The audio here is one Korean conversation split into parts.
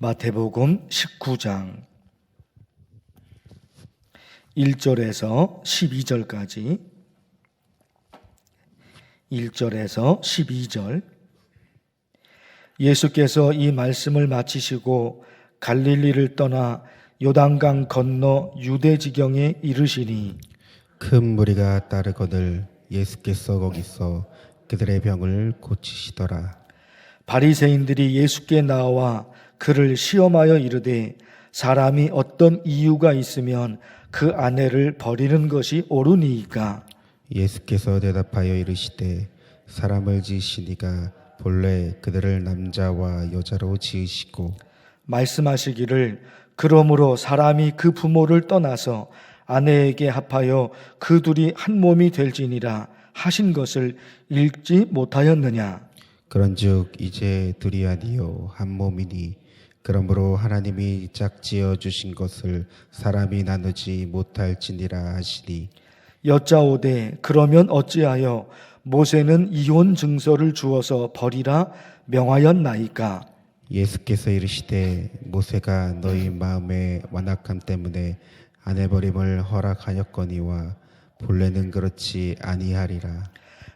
마태복음 19장 1절에서 12절까지 1절에서 12절. 예수께서 이 말씀을 마치시고 갈릴리를 떠나 요단강 건너 유대지경에 이르시니 큰 무리가 따르거늘 예수께서 거기서 그들의 병을 고치시더라. 바리새인들이 예수께 나와 그를 시험하여 이르되 사람이 어떤 이유가 있으면 그 아내를 버리는 것이 옳으니이까. 예수께서 대답하여 이르시되 사람을 지으시니가 본래 그들을 남자와 여자로 지으시고 말씀하시기를 그러므로 사람이 그 부모를 떠나서 아내에게 합하여 그 둘이 한 몸이 될지니라 하신 것을 읽지 못하였느냐. 그런즉 이제 둘이 아니요 한 몸이니 그러므로 하나님이 짝지어 주신 것을 사람이 나누지 못할지니라 하시니 여짜오되 그러면 어찌하여 모세는 이혼 증서를 주어서 버리라 명하였나이까. 예수께서 이르시되 모세가 너희 마음의 완악함 때문에 아내 버림을 허락하였거니와 본래는 그렇지 아니하리라.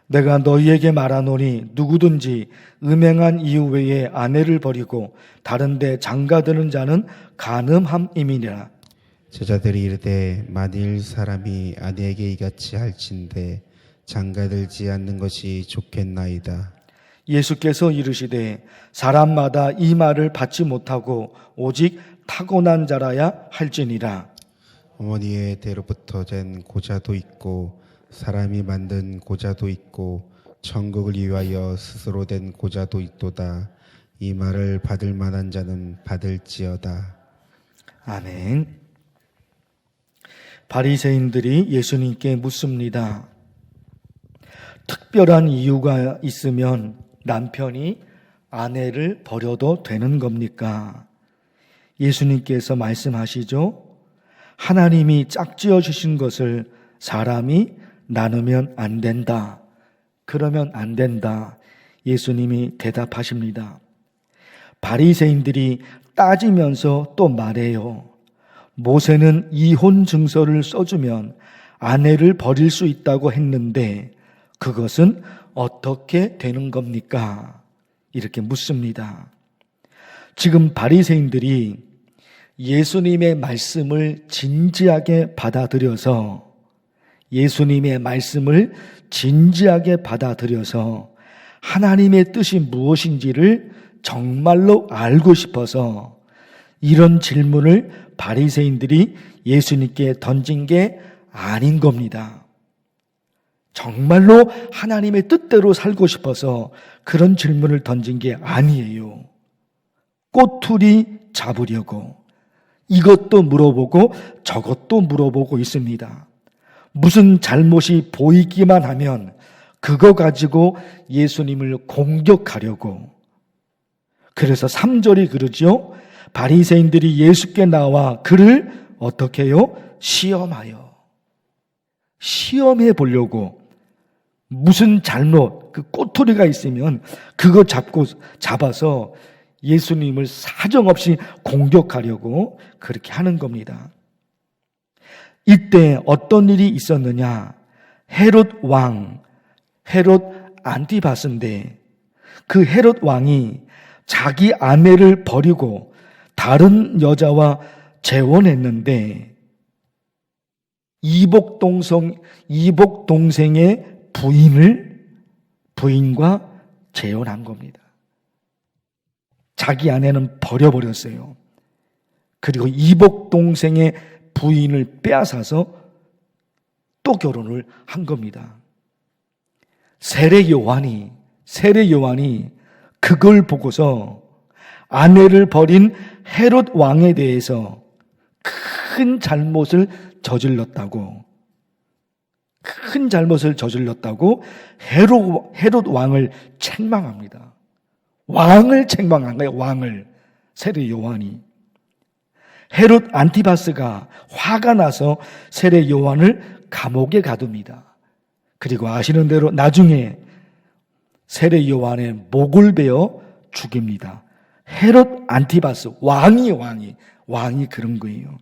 내가 너희에게 말하노니 누구든지 음행한 이유 외에 아내를 버리고 다른 데 장가드는 자는 간음함임이니라. 제자들이 이르되 만일 사람이 아내에게 이같이 할진대 장가들지 않는 것이 좋겠나이다. 예수께서 이르시되 사람마다 이 말을 받지 못하고 오직 타고난 자라야 할지니라. 어머니의 대로부터 된 고자도 있고 사람이 만든 고자도 있고 천국을 위하여 스스로 된 고자도 있도다. 이 말을 받을 만한 자는 받을지어다. 아멘. 바리새인들이 예수님께 묻습니다. 특별한 이유가 있으면 남편이 아내를 버려도 되는 겁니까? 예수님께서 말씀하시죠. 하나님이 짝지어 주신 것을 사람이 나누면 안 된다. 그러면 안 된다. 예수님이 대답하십니다. 바리새인들이 따지면서 또 말해요. 모세는 이혼 증서를 써주면 아내를 버릴 수 있다고 했는데 그것은 어떻게 되는 겁니까? 이렇게 묻습니다. 지금 바리새인들이 예수님의 말씀을 진지하게 받아들여서 하나님의 뜻이 무엇인지를 정말로 알고 싶어서 이런 질문을 바리새인들이 예수님께 던진 게 아닌 겁니다. 정말로 하나님의 뜻대로 살고 싶어서 그런 질문을 던진 게 아니에요. 꼬투리 잡으려고 이것도 물어보고 저것도 물어보고 있습니다. 무슨 잘못이 보이기만 하면 그거 가지고 예수님을 공격하려고. 그래서 3절이 그러죠. 바리새인들이 예수께 나와 그를 어떻게 해요? 시험해 보려고. 무슨 잘못, 그 꼬투리가 있으면 그거 잡아서 예수님을 사정없이 공격하려고 그렇게 하는 겁니다. 이때 어떤 일이 있었느냐? 헤롯 안티바스인데 그 헤롯 왕이 자기 아내를 버리고 다른 여자와 재혼했는데 이복 동생의 부인과 재혼한 겁니다. 자기 아내는 버려버렸어요. 그리고 이복 동생의 부인을 빼앗아서 또 결혼을 한 겁니다. 세례 요한이 그걸 보고서 아내를 버린 헤롯 왕에 대해서 큰 잘못을 저질렀다고 헤롯 왕을 책망합니다. 왕을 책망한 거예요. 세례 요한이. 헤롯 안티바스가 화가 나서 세례 요한을 감옥에 가둡니다. 그리고 아시는 대로 나중에 세례 요한의 목을 베어 죽입니다. 헤롯 안티바스 왕이 그런 거예요.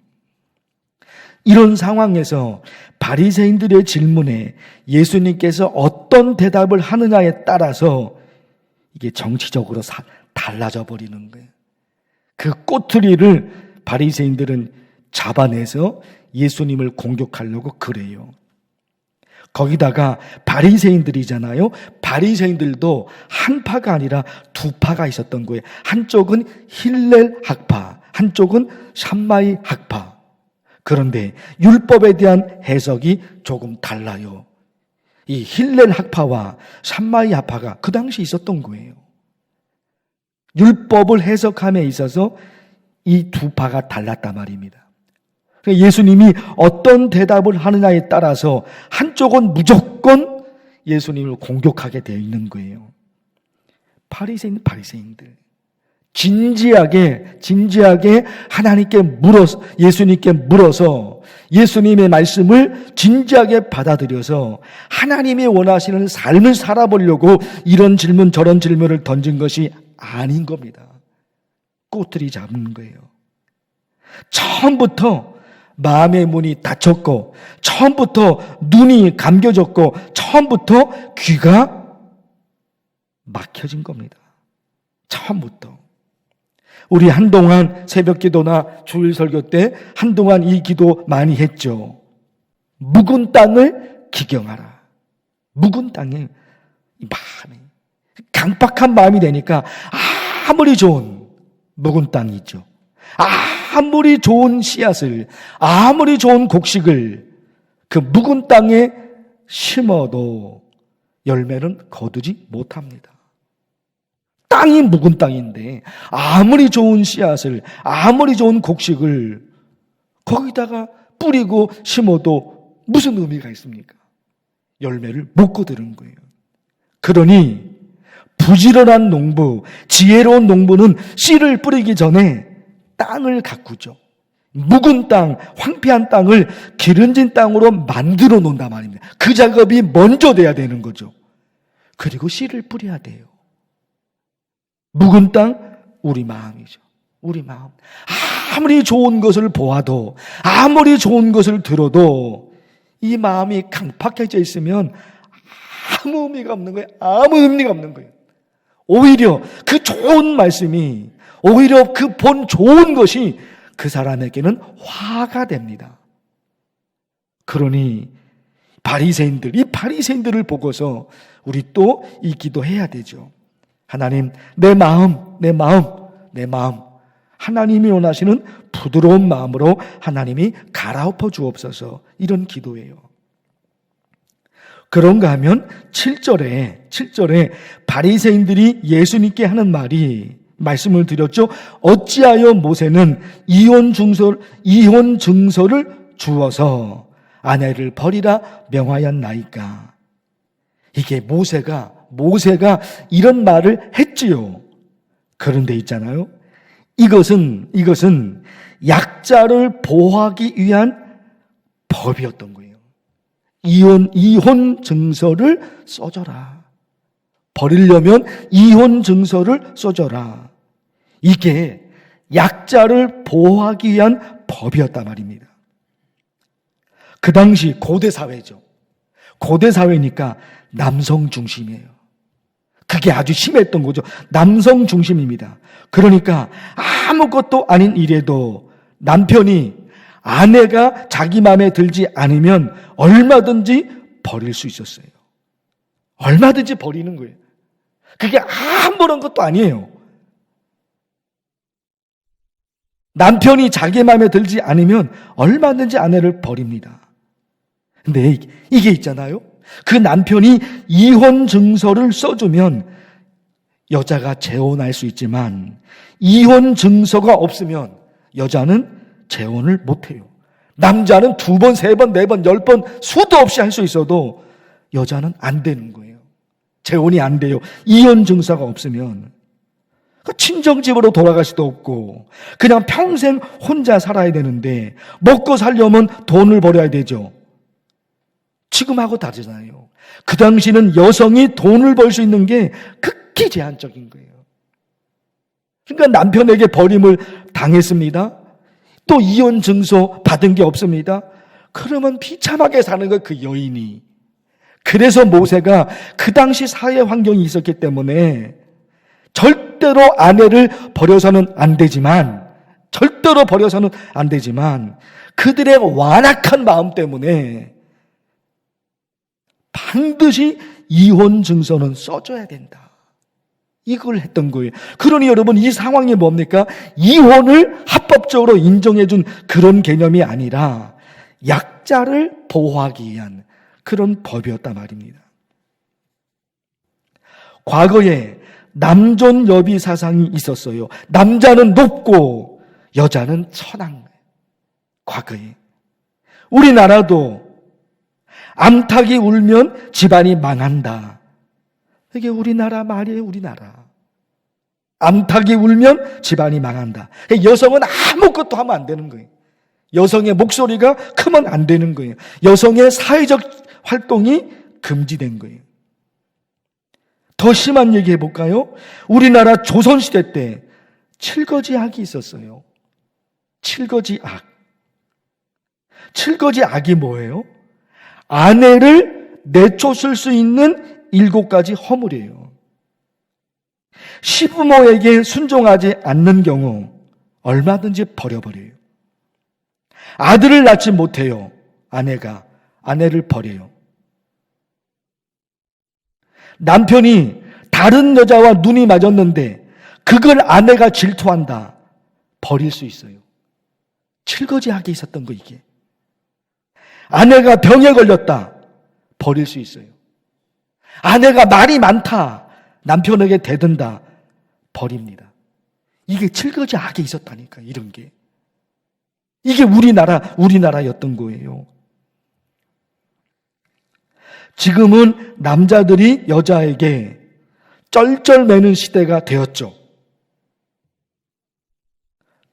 이런 상황에서 바리새인들의 질문에 예수님께서 어떤 대답을 하느냐에 따라서 이게 정치적으로 달라져 버리는 거예요. 그 꼬투리를 바리새인들은 잡아내서 예수님을 공격하려고 그래요. 거기다가 바리새인들이잖아요. 바리새인들도 한 파가 아니라 두 파가 있었던 거예요. 한쪽은 힐렐 학파, 한쪽은 샴마이 학파. 그런데 율법에 대한 해석이 조금 달라요. 이 힐렐 학파와 샴마이 학파가 그 당시 있었던 거예요. 율법을 해석함에 있어서 이 두 파가 달랐단 말입니다. 예수님이 어떤 대답을 하느냐에 따라서 한쪽은 무조건 예수님을 공격하게 되어 있는 거예요. 바리새인들 진지하게 예수님께 물어서 예수님의 말씀을 진지하게 받아들여서 하나님이 원하시는 삶을 살아보려고 이런 질문 저런 질문을 던진 것이 아닌 겁니다. 꼬투리 잡는 거예요. 처음부터 마음의 문이 닫혔고, 처음부터 눈이 감겨졌고, 처음부터 귀가 막혀진 겁니다. 처음부터. 우리 한동안 새벽 기도나 주일 설교 때 한동안 이 기도 많이 했죠. 묵은 땅을 기경하라. 묵은 땅에 마음이 강박한 마음이 되니까 아무리 좋은 묵은 땅이 있죠. 아무리 좋은 씨앗을, 아무리 좋은 곡식을 그 묵은 땅에 심어도 열매는 거두지 못합니다. 땅이 묵은 땅인데 아무리 좋은 씨앗을, 아무리 좋은 곡식을 거기다가 뿌리고 심어도 무슨 의미가 있습니까? 열매를 못 거두는 거예요. 그러니 부지런한 농부, 지혜로운 농부는 씨를 뿌리기 전에 땅을 가꾸죠. 묵은 땅, 황폐한 땅을 기름진 땅으로 만들어 놓는단 말입니다. 그 작업이 먼저 돼야 되는 거죠. 그리고 씨를 뿌려야 돼요. 묵은 땅, 우리 마음이죠. 우리 마음. 아무리 좋은 것을 보아도, 아무리 좋은 것을 들어도 이 마음이 강팍해져 있으면 아무 의미가 없는 거예요. 아무 의미가 없는 거예요. 오히려 그 좋은 말씀이, 오히려 그 본 좋은 것이 그 사람에게는 화가 됩니다. 그러니 이 바리새인들을 보고서 우리 또 이 기도해야 되죠. 하나님, 내 마음, 하나님이 원하시는 부드러운 마음으로 하나님이 갈아엎어 주옵소서. 이런 기도예요. 그런가 하면 7절에 바리새인들이 예수님께 하는 말씀을 드렸죠. 어찌하여 모세는 이혼 증서를 주어서 아내를 버리라 명하였나이까. 이게 모세가 이런 말을 했지요. 그런데 있잖아요. 이것은 약자를 보호하기 위한 법이었던 거예요. 이혼 증서를 써줘라. 버리려면 이혼 증서를 써줘라. 이게 약자를 보호하기 위한 법이었단 말입니다. 그 당시 고대 사회죠. 고대 사회니까 남성 중심이에요. 그게 아주 심했던 거죠. 남성 중심입니다. 그러니까 아무것도 아닌 일에도 남편이 아내가 자기 마음에 들지 않으면 얼마든지 버릴 수 있었어요. 얼마든지 버리는 거예요. 그게 아무런 것도 아니에요. 남편이 자기 마음에 들지 않으면 얼마든지 아내를 버립니다. 근데 이게 있잖아요. 그 남편이 이혼 증서를 써주면 여자가 재혼할 수 있지만 이혼 증서가 없으면 여자는 재혼을 못해요. 남자는 2번, 3번, 4번, 10번 수도 없이 할 수 있어도 여자는 안 되는 거예요. 재혼이 안 돼요. 이혼 증서가 없으면. 친정집으로 돌아갈 수도 없고 그냥 평생 혼자 살아야 되는데 먹고 살려면 돈을 벌어야 되죠. 지금하고 다르잖아요. 그 당시는 여성이 돈을 벌 수 있는 게 극히 제한적인 거예요. 그러니까 남편에게 버림을 당했습니다. 또 이혼 증서 받은 게 없습니다. 그러면 비참하게 사는 거예요, 그 여인이. 그래서 모세가 그 당시 사회 환경이 있었기 때문에 절대로 아내를 버려서는 안 되지만, 절대로 버려서는 안 되지만, 그들의 완악한 마음 때문에 반드시 이혼 증서는 써줘야 된다. 이걸 했던 거예요. 그러니 여러분, 이 상황이 뭡니까? 이혼을 합법적으로 인정해준 그런 개념이 아니라 약자를 보호하기 위한 그런 법이었단 말입니다. 과거에 남존 여비 사상이 있었어요. 남자는 높고 여자는 천한 거예요. 과거에. 우리나라도 암탉이 울면 집안이 망한다. 이게 우리나라 말이에요, 우리나라. 암탉이 울면 집안이 망한다. 여성은 아무것도 하면 안 되는 거예요. 여성의 목소리가 크면 안 되는 거예요. 여성의 사회적 활동이 금지된 거예요. 더 심한 얘기 해볼까요? 우리나라 조선시대 때 칠거지악이 있었어요. 칠거지악. 칠거지악이 뭐예요? 아내를 내쫓을 수 있는 7가지 허물이에요. 시부모에게 순종하지 않는 경우 얼마든지 버려버려요. 아들을 낳지 못해요. 아내를 버려요. 남편이 다른 여자와 눈이 맞았는데 그걸 아내가 질투한다. 버릴 수 있어요. 칠거지하게 있었던 거 이게. 아내가 병에 걸렸다. 버릴 수 있어요. 아내가 말이 많다. 남편에게 대든다. 버립니다. 이게 칠거지하게 있었다니까, 이런 게. 이게 우리나라였던 거예요. 지금은 남자들이 여자에게 쩔쩔매는 시대가 되었죠.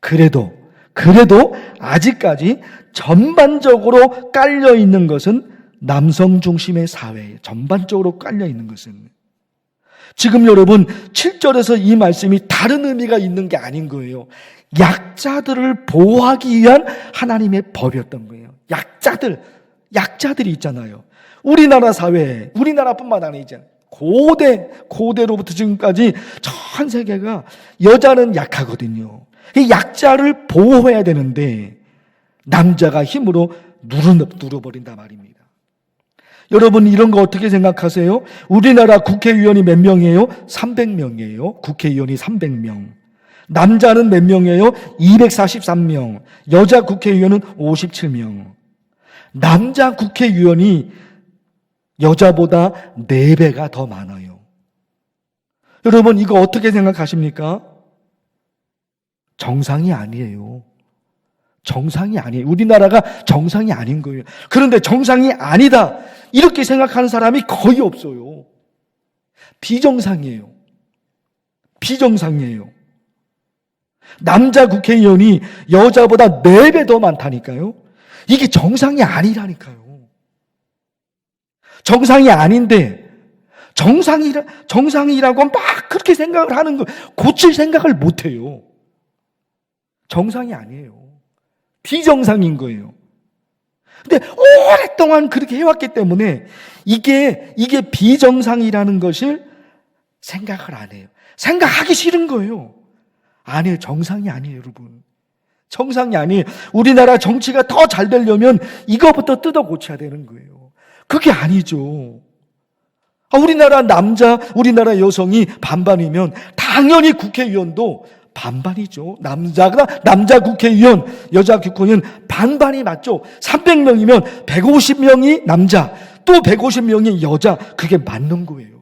그래도 아직까지 전반적으로 깔려 있는 것은 남성 중심의 사회에 전반적으로 깔려 있는 것은. 지금 여러분 7절에서 이 말씀이 다른 의미가 있는 게 아닌 거예요. 약자들을 보호하기 위한 하나님의 법이었던 거예요. 약자들이 있잖아요. 우리나라 사회에, 우리나라뿐만 아니잖아요. 고대로부터 지금까지 전 세계가 여자는 약하거든요. 이 약자를 보호해야 되는데 남자가 힘으로 눌러버린단 말입니다. 여러분 이런 거 어떻게 생각하세요? 우리나라 국회의원이 몇 명이에요? 300명이에요. 국회의원이 300명. 남자는 몇 명이에요? 243명. 여자 국회의원은 57명. 남자 국회의원이 여자보다 4배가 더 많아요. 여러분 이거 어떻게 생각하십니까? 정상이 아니에요. 정상이 아니에요. 우리나라가 정상이 아닌 거예요. 그런데 정상이 아니다 이렇게 생각하는 사람이 거의 없어요. 비정상이에요. 남자 국회의원이 여자보다 4배 더 많다니까요. 이게 정상이 아니라니까요. 정상이 아닌데 정상이라고 막 그렇게 생각을 하는 거 고칠 생각을 못해요. 정상이 아니에요. 비정상인 거예요. 근데 오랫동안 그렇게 해왔기 때문에 이게 비정상이라는 것을 생각을 안 해요. 생각하기 싫은 거예요. 아니에요. 정상이 아니에요, 여러분. 정상이 아니에요. 우리나라 정치가 더 잘 되려면 이거부터 뜯어 고쳐야 되는 거예요. 그게 아니죠. 우리나라 여성이 반반이면 당연히 국회의원도 반반이죠. 남자 국회의원, 여자 국회의원 반반이 맞죠. 300명이면 150명이 남자, 또 150명이 여자. 그게 맞는 거예요.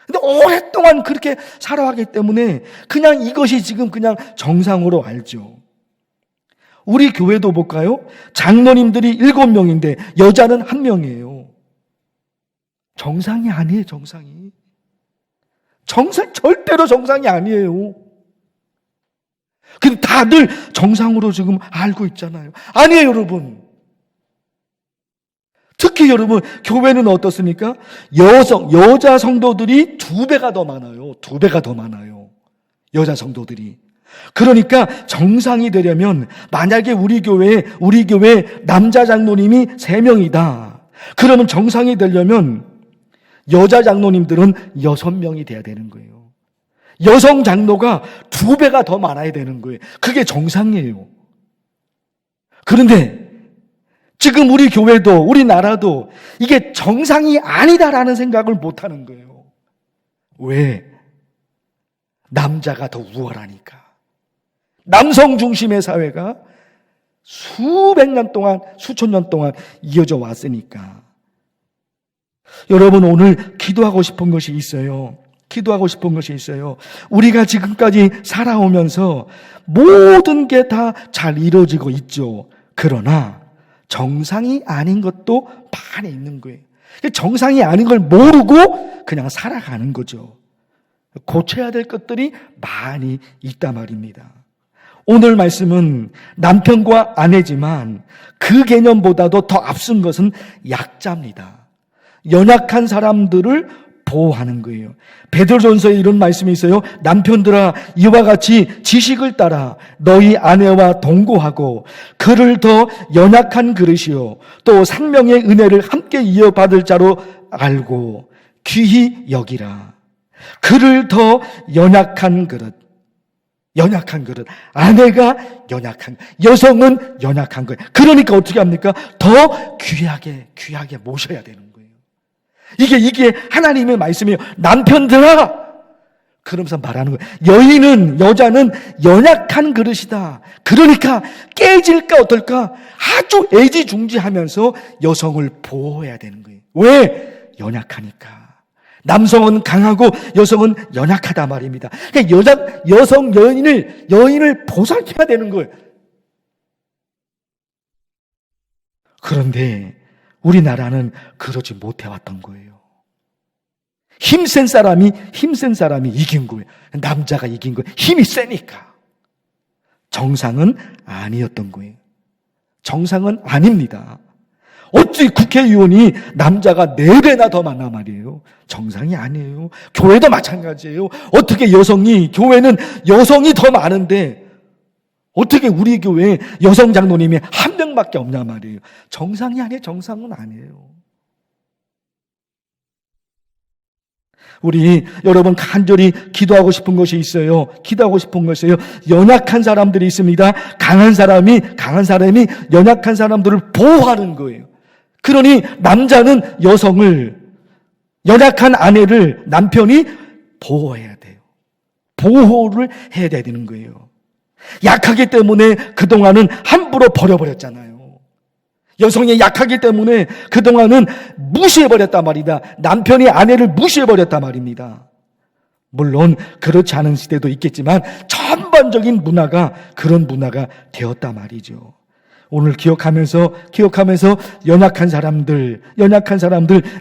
근데 오랫동안 그렇게 살아왔기 때문에 그냥 이것이 지금 그냥 정상으로 알죠. 우리 교회도 볼까요? 장로님들이 7명인데 여자는 1명이에요. 정상이 아니에요, 정상이. 절대로 정상이 아니에요. 근데 다들 정상으로 지금 알고 있잖아요. 아니에요, 여러분. 특히 여러분, 교회는 어떻습니까? 여자 성도들이 2배가 더 많아요. 2배가 더 많아요. 여자 성도들이. 그러니까 정상이 되려면 만약에 우리 교회에 남자 장로님이 3명이다. 그러면 정상이 되려면 여자 장로님들은 6명이 돼야 되는 거예요. 여성 장로가 2배가 더 많아야 되는 거예요. 그게 정상이에요. 그런데 지금 우리 교회도 우리나라도 이게 정상이 아니다라는 생각을 못하는 거예요. 왜? 남자가 더 우월하니까. 남성 중심의 사회가 수백 년 동안, 수천 년 동안 이어져 왔으니까. 여러분, 오늘 기도하고 싶은 것이 있어요. 우리가 지금까지 살아오면서 모든 게 다 잘 이루어지고 있죠. 그러나 정상이 아닌 것도 많이 있는 거예요. 정상이 아닌 걸 모르고 그냥 살아가는 거죠. 고쳐야 될 것들이 많이 있단 말입니다. 오늘 말씀은 남편과 아내지만 그 개념보다도 더 앞선 것은 약자입니다. 연약한 사람들을 보호하는 거예요. 베드로전서에 이런 말씀이 있어요. 남편들아, 이와 같이 지식을 따라 너희 아내와 동거하고 그를 더 연약한 그릇이요 또 생명의 은혜를 함께 이어받을 자로 알고 귀히 여기라. 그를 더 연약한 그릇. 아내가 연약한, 여성은 연약한 거예요. 그러니까 어떻게 합니까? 더 귀하게 모셔야 되는 거예요. 이게 하나님의 말씀이에요. 남편들아! 그러면서 말하는 거예요. 여자는 연약한 그릇이다. 그러니까 깨질까 어떨까? 아주 애지중지하면서 여성을 보호해야 되는 거예요. 왜? 연약하니까. 남성은 강하고 여성은 연약하다 말입니다. 그러니까 여성 여인을 보살펴야 되는 거예요. 그런데 우리나라는 그러지 못해왔던 거예요. 힘센 사람이 이긴 거예요. 남자가 이긴 거예요. 힘이 세니까. 정상은 아니었던 거예요. 정상은 아닙니다. 어찌 국회의원이 남자가 4배나 더 많나 말이에요. 정상이 아니에요. 교회도 마찬가지예요. 어떻게 교회는 여성이 더 많은데 어떻게 우리 교회에 여성 장로님이 1명밖에 없냐 말이에요. 정상이 아니에요. 정상은 아니에요. 우리 여러분 간절히 기도하고 싶은 것이 있어요. 연약한 사람들이 있습니다. 강한 사람이 연약한 사람들을 보호하는 거예요. 그러니 남자는 연약한 아내를 남편이 보호해야 돼요. 보호를 해야 되는 거예요. 약하기 때문에 그동안은 함부로 버려버렸잖아요. 여성이 약하기 때문에 그동안은 무시해버렸단 말이다. 남편이 아내를 무시해버렸단 말입니다. 물론 그렇지 않은 시대도 있겠지만 전반적인 문화가 그런 문화가 되었단 말이죠. 오늘 기억하면서 연약한 사람들,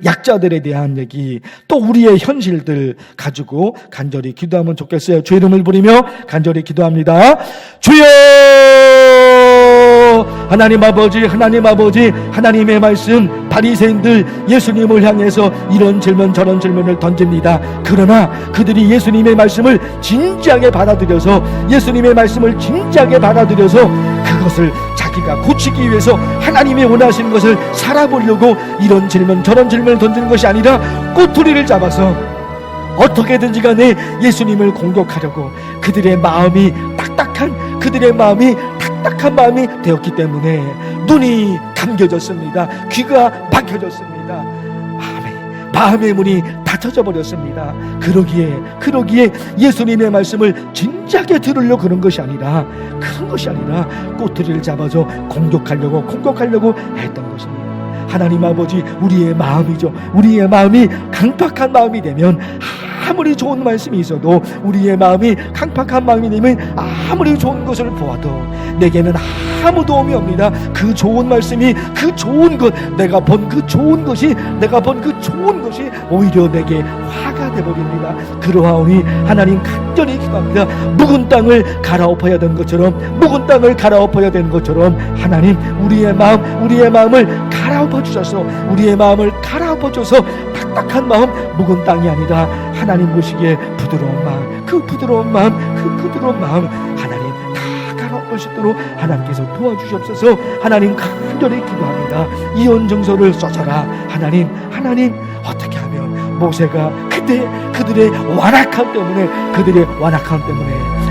약자들에 대한 얘기, 또 우리의 현실들 가지고 간절히 기도하면 좋겠어요. 주의 이름을 부르며 간절히 기도합니다. 주여! 하나님 아버지, 하나님의 말씀, 바리새인들 예수님을 향해서 이런 질문 저런 질문을 던집니다. 그러나 그들이 예수님의 말씀을 진지하게 받아들여서 그것을 자기가 고치기 위해서 하나님이 원하시는 것을 살아보려고 이런 질문 저런 질문을 던지는 것이 아니라 꼬투리를 잡아서 어떻게든지 간에 예수님을 공격하려고 그들의 마음이 딱딱한 마음이 되었기 때문에 눈이 감겨졌습니다. 귀가 막혀졌습니다. 마음의 문이 닫혀져 버렸습니다. 그러기에 예수님의 말씀을 진지하게 들으려고 그런 것이 아니라 꼬투리를 잡아서 공격하려고 했던 것입니다. 하나님 아버지, 우리의 마음이 강팍한 마음이 되면 아무리 좋은 말씀이 있어도 아무리 좋은 것을 보아도 내게는 아무 도움이 없니다. 그 좋은 말씀이, 그 좋은 것, 내가 본 그 좋은 좋은 것이 오히려 내게 화가 되버립니다. 그러하오니 하나님 간절히 기도합니다. 묵은 땅을 갈아엎어야 되는 것처럼, 묵은 땅을 갈아엎어야 되는 것처럼 하나님 우리의 마음을 갈아엎어 주셔서, 우리의 마음을 갈아엎어 줘서 딱딱한 마음, 묵은 땅이 아니라 하나님 보시기에 부드러운 마음, 그 부드러운 마음 하나님 다 갈아엎을 수 있도록 하나님께서 도와주시옵소서. 하나님 간절히 기도합니다. 이혼정서를 써서라. 하나님 어떻게 하면 모세가 그들의 완악함 때문에,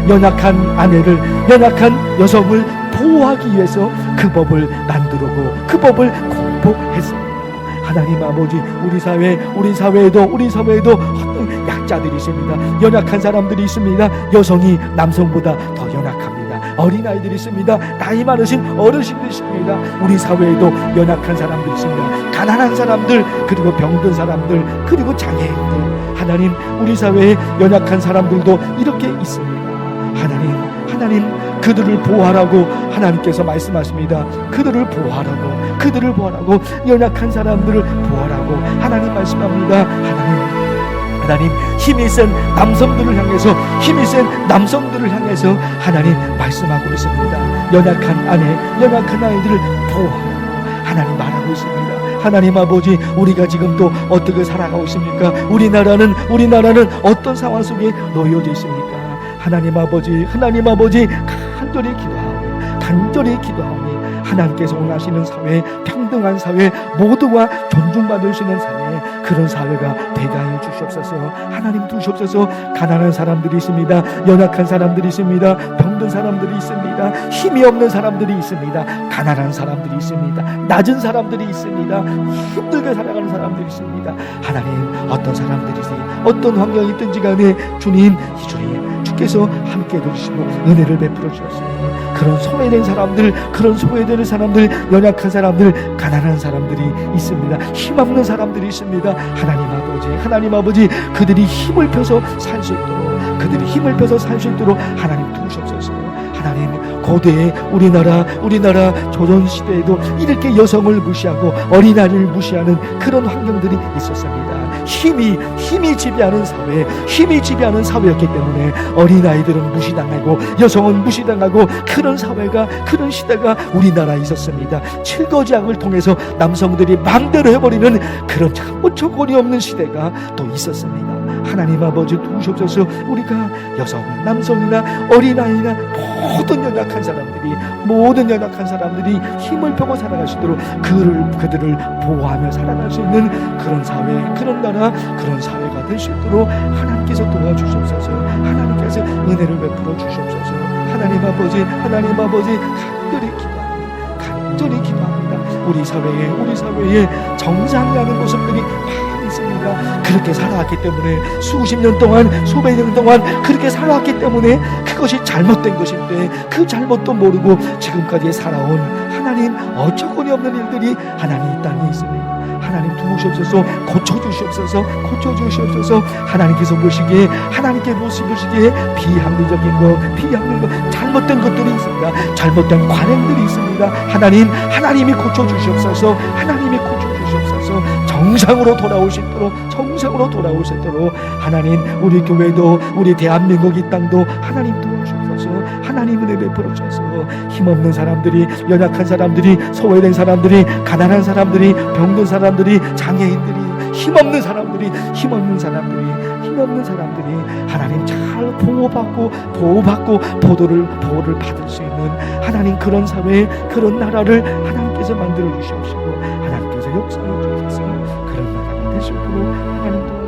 연약한 아내를, 연약한 여성을 보호하기 위해서 그 법을 만들고 그 법을 공포했습니다. 하나님 아버지, 우리 사회에도 어떤 약자들이 있습니다. 연약한 사람들이 있습니다. 여성이 남성보다 더 연약합니다. 어린아이들이 있습니다. 나이 많으신 어르신들이 있습니다. 우리 사회에도 연약한 사람들이 있습니다. 가난한 사람들, 그리고 병든 사람들, 그리고 장애인들. 하나님, 우리 사회에 연약한 사람들도 이렇게 있습니다. 하나님 그들을 보호하라고 하나님께서 말씀하십니다. 그들을 보호하라고, 연약한 사람들을 보호하라고 하나님 말씀합니다. 하나님 힘이 센 남성들을 향해서 하나님 말씀하고 있습니다. 연약한 아내, 연약한 아이들을 보호하라고 하나님 말하고 있습니다. 하나님 아버지, 우리가 지금 또 어떻게 살아가고 있습니까? 우리나라는 어떤 상황 속에 놓여져 있습니까? 하나님 아버지 간절히 기도하오니 하나님께서 원하시는 사회, 평등한 사회, 모두가 존중받을 수 있는 사회, 그런 사회가 되게 하여 주시옵소서. 하나님 두시옵소서. 가난한 사람들이 있습니다. 연약한 사람들이 있습니다. 병든 사람들이 있습니다. 힘이 없는 사람들이 있습니다. 가난한 사람들이 있습니다. 낮은 사람들이 있습니다. 힘들게 살아가는 사람들이 있습니다. 하나님, 어떤 사람들이지, 어떤 환경이 있든지 간에 주님 주께서 함께 해주시고 은혜를 베풀어 주셨습니다. 그런 소외된 사람들, 연약한 사람들, 가난한 사람들이 있습니다. 힘없는 사람들이 있습니다. 하나님 아버지, 그들이 힘을 펴서 살 수 있도록 하나님 도우시옵소서. 하나님, 고대의 우리나라 조선시대에도 이렇게 여성을 무시하고 어린아이를 무시하는 그런 환경들이 있었습니다. 힘이 지배하는 사회였기 때문에 어린아이들은 무시당하고 여성은 무시당하고 그런 시대가 우리나라에 있었습니다. 칠거지약을 통해서 남성들이 마음대로 해버리는 그런 참 어처구니 없는 시대가 또 있었습니다. 하나님 아버지 도우시옵소서. 우리가 여성, 남성이나 어린아이나 모든 연약한 사람들이 힘을 펴고 살아가시도록 그들을 보호하며 살아갈 수 있는 그런 사회, 그런 나라, 그런 사회가 될 수 있도록 하나님께서 도와주시옵소서. 하나님께서 은혜를 베풀어 주시옵소서. 하나님 아버지 간절히 기도합니다. 우리 사회에 정상이 아닌 모습들이 많이 있습니다. 그렇게 살아왔기 때문에 수십 년 동안, 수백 년 동안 그렇게 살아왔기 때문에 그것이 잘못된 것인데 그 잘못도 모르고 지금까지 살아온 하나님, 어처구니 없는 일들이 하나님 이 땅에 있습니다. 하나님 도우시옵소서. 고쳐주시옵소서. 하나님께서 보시기에 비합리적인 것, 잘못된 것들이 있습니다. 잘못된 관행들이 있습니다. 하나님이 고쳐주시옵소서. 정상으로 돌아올 수 있도록 하나님, 우리 교회도, 우리 대한민국 이 땅도 하나님 도와주옵소서. 하나님 은혜 베풀어 주셔서 힘없는 사람들이, 연약한 사람들이, 소외된 사람들이, 가난한 사람들이, 병든 사람들이, 장애인들이, 힘없는 사람들이 하나님 잘 보호받고 보호를 받을 수 있는 하나님, 그런 사회, 그런 나라를 하나님께서 만들어 주시옵시고 하나님께서 역사해 주셔서 그런 나라가 되실 도록 하나님